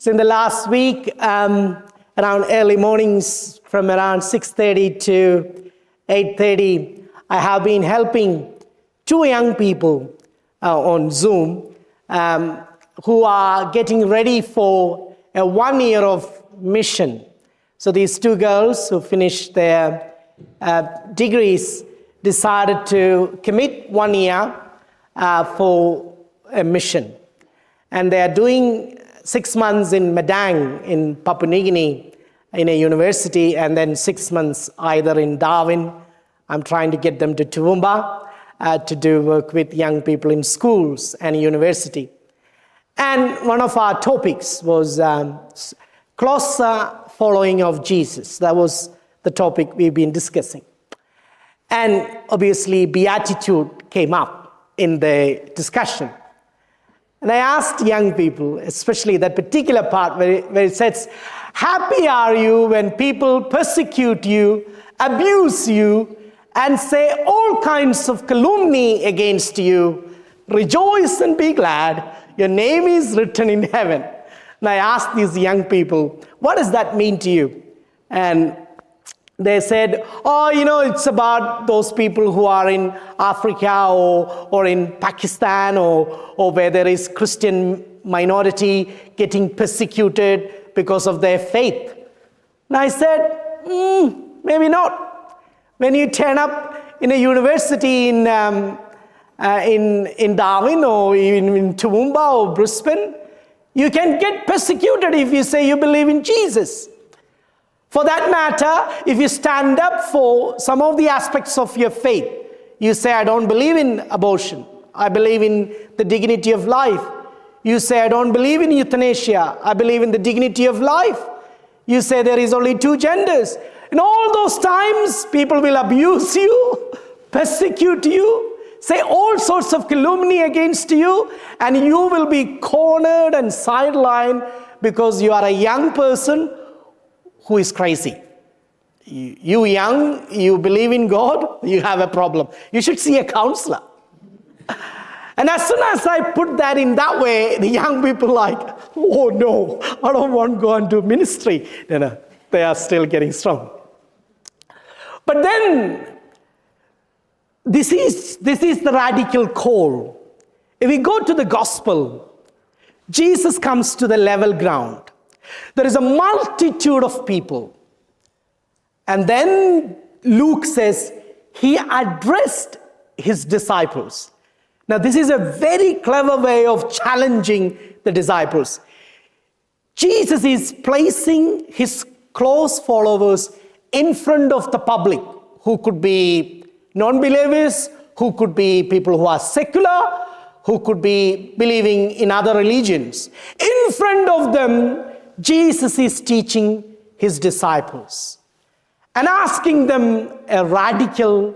So in the last week, around early mornings from around 6:30 to 8:30, I have been helping two young people on Zoom who are getting ready for a 1 year of mission. So these two girls who finished their degrees decided to commit 1 year for a mission. And they are doing 6 months in Madang in Papua New Guinea in a university, and then 6 months either in Darwin. I'm trying to get them to Toowoomba to do work with young people in schools and university. And one of our topics was closer following of Jesus. That was the topic we've been discussing. And obviously, Beatitude came up in the discussion. And I asked young people, especially that particular part where it says, happy are you when people persecute you, abuse you, and say all kinds of calumny against you. Rejoice and be glad. Your name is written in heaven. And I asked these young people, what does that mean to you? And they said, it's about those people who are in Africa or in Pakistan or where there is Christian minority getting persecuted because of their faith. And I said, maybe not. When you turn up in a university in Darwin or in Toowoomba or Brisbane, you can get persecuted if you say you believe in Jesus. For that matter, if you stand up for some of the aspects of your faith, you say, I don't believe in abortion. I believe in the dignity of life. You say, I don't believe in euthanasia. I believe in the dignity of life. You say there is only two genders. In all those times, people will abuse you, persecute you, say all sorts of calumny against you, and you will be cornered and sidelined because you are a young person who is crazy. You young, you believe in God, you have a problem. You should see a counselor. And as soon as I put that in that way, the young people like, oh no, I don't want to go and do ministry. No, they are still getting strong. But then, this is the radical call. If we go to the gospel, Jesus comes to the level ground. There is a multitude of people. And then Luke says, he addressed his disciples. Now, this is a very clever way of challenging the disciples. Jesus is placing his close followers in front of the public, who could be non-believers, who could be people who are secular, who could be believing in other religions. In front of them, Jesus is teaching his disciples and asking them a radical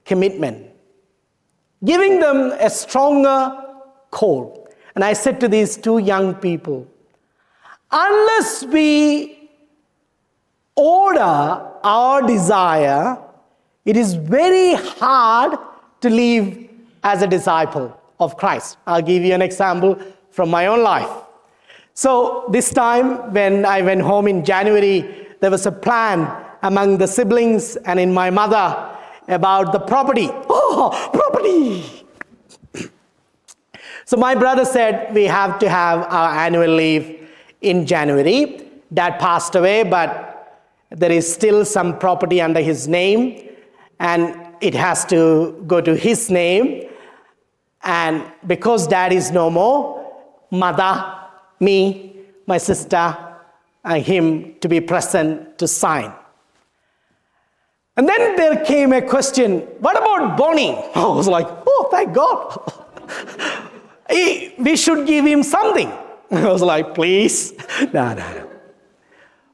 commitment, giving them a stronger call. And I said to these two young people, unless we order our desire, it is very hard to live as a disciple of Christ. I'll give you an example from my own life. So this time when I went home in January, there was a plan among the siblings and in my mother about the property. Oh, property! So my brother said we have to have our annual leave in January. Dad passed away, but there is still some property under his name, and it has to go to his name. And because Dad is no more, mother, me, my sister, and him to be present to sign. And then there came a question, what about Bonnie? I was like, oh, thank God. We should give him something. I was like, please. No.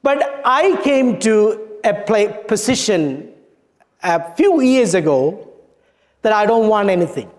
But I came to a position a few years ago that I don't want anything.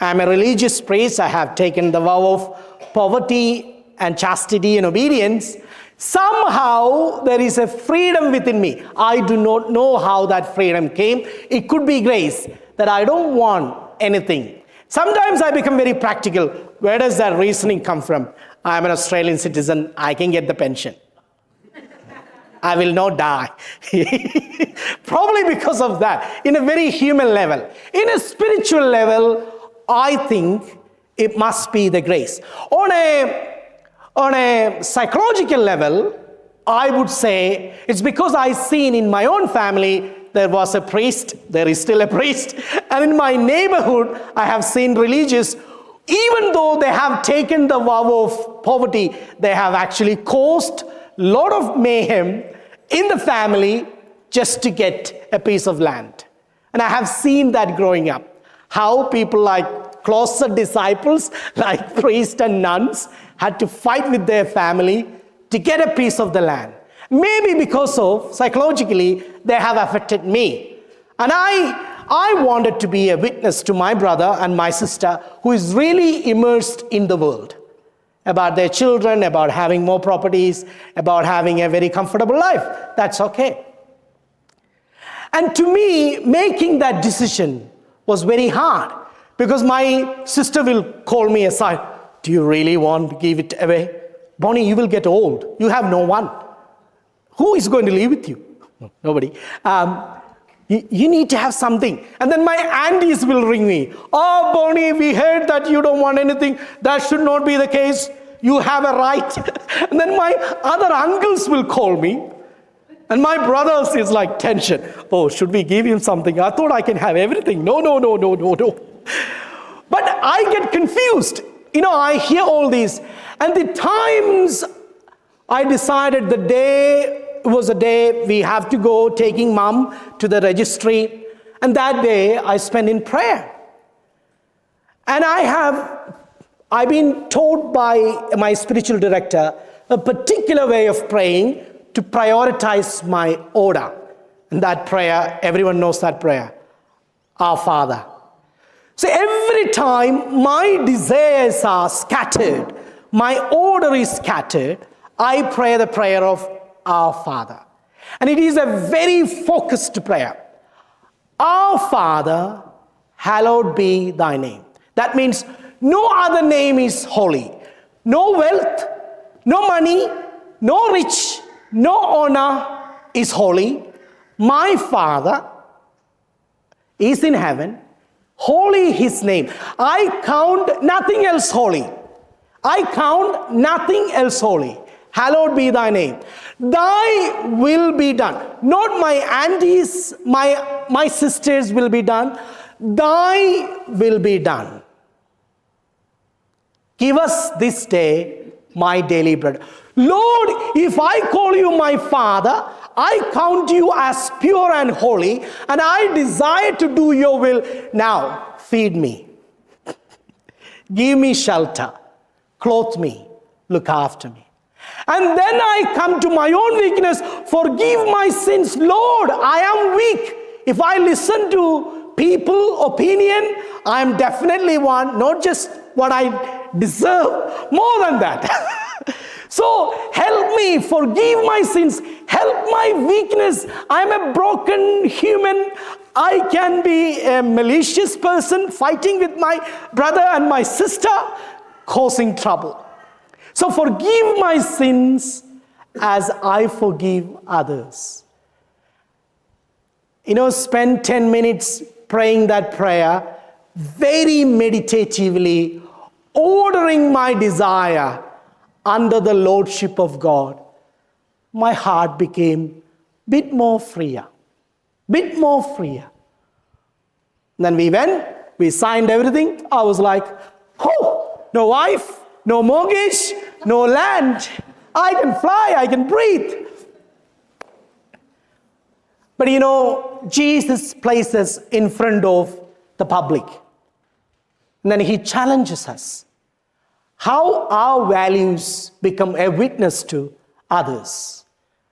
I'm a religious priest. I have taken the vow of poverty and chastity and obedience. Somehow there is a freedom within me. I do not know how that freedom came. It could be grace, that I don't want anything. Sometimes I become very practical. Where does that reasoning come from? I'm an Australian citizen, I can get the pension. I will not die. Probably because of that, in a very human level. In a spiritual level, I think it must be the grace. On a psychological level, I would say it's because I've seen in my own family, there was a priest, there is still a priest, and in my neighborhood, I have seen religious, even though they have taken the vow of poverty, they have actually caused a lot of mayhem in the family just to get a piece of land. And I have seen that growing up. How people like closet disciples, like priests and nuns, had to fight with their family to get a piece of the land. Maybe because of, psychologically, they have affected me. And I wanted to be a witness to my brother and my sister who is really immersed in the world, about their children, about having more properties, about having a very comfortable life. That's okay. And to me, making that decision was very hard, because my sister will call me aside. Do you really want to give it away? Bonnie, you will get old. You have no one. Who is going to live with you? Nobody. You need to have something. And then my aunties will ring me. Oh, Bonnie, we heard that you don't want anything. That should not be the case. You have a right. And then my other uncles will call me. And my brothers is like tension. Oh, should we give him something? I thought I can have everything. No. But I get confused. I hear all these. And the times I decided the day was a day we have to go taking mom to the registry. And that day I spent in prayer. And I've been taught by my spiritual director a particular way of praying to prioritize my order. And that prayer, everyone knows that prayer. Our Father. So every time my desires are scattered, my order is scattered, I pray the prayer of Our Father. And it is a very focused prayer. Our Father, hallowed be thy name. That means no other name is holy. No wealth, no money, no rich, no honor is holy. My Father is in heaven. Holy his name. I count nothing else holy. I count nothing else holy. Hallowed be thy name. Thy will be done. Not my aunties, my sisters will be done. Thy will be done. Give us this day my daily bread. Lord, if I call you my Father, I count you as pure and holy, and I desire to do your will. Now, feed me. Give me shelter. Clothe me. Look after me. And then I come to my own weakness. Forgive my sins. Lord, I am weak. If I listen to people, opinion, I am definitely one, not just what I deserve, more than that. So help me, forgive my sins, help my weakness. I am a broken human. I can be a malicious person, fighting with my brother and my sister, causing trouble. So forgive my sins as I forgive others. Spend 10 minutes praying that prayer, very meditatively, ordering my desire under the lordship of God. My heart became a bit more freer. Then we went, we signed everything. I was like, oh, no wife, no mortgage, no land. I can fly, I can breathe. But Jesus places in front of the public. And then he challenges us. How our values become a witness to others.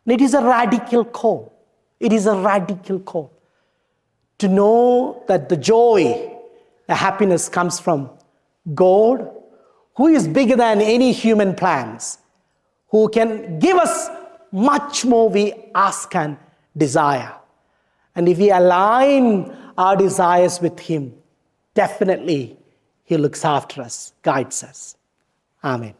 And it is a radical call. It is a radical call. To know that the joy, the happiness comes from God, who is bigger than any human plans, who can give us much more we ask and desire. And if we align our desires with him, definitely he looks after us, guides us. Amen.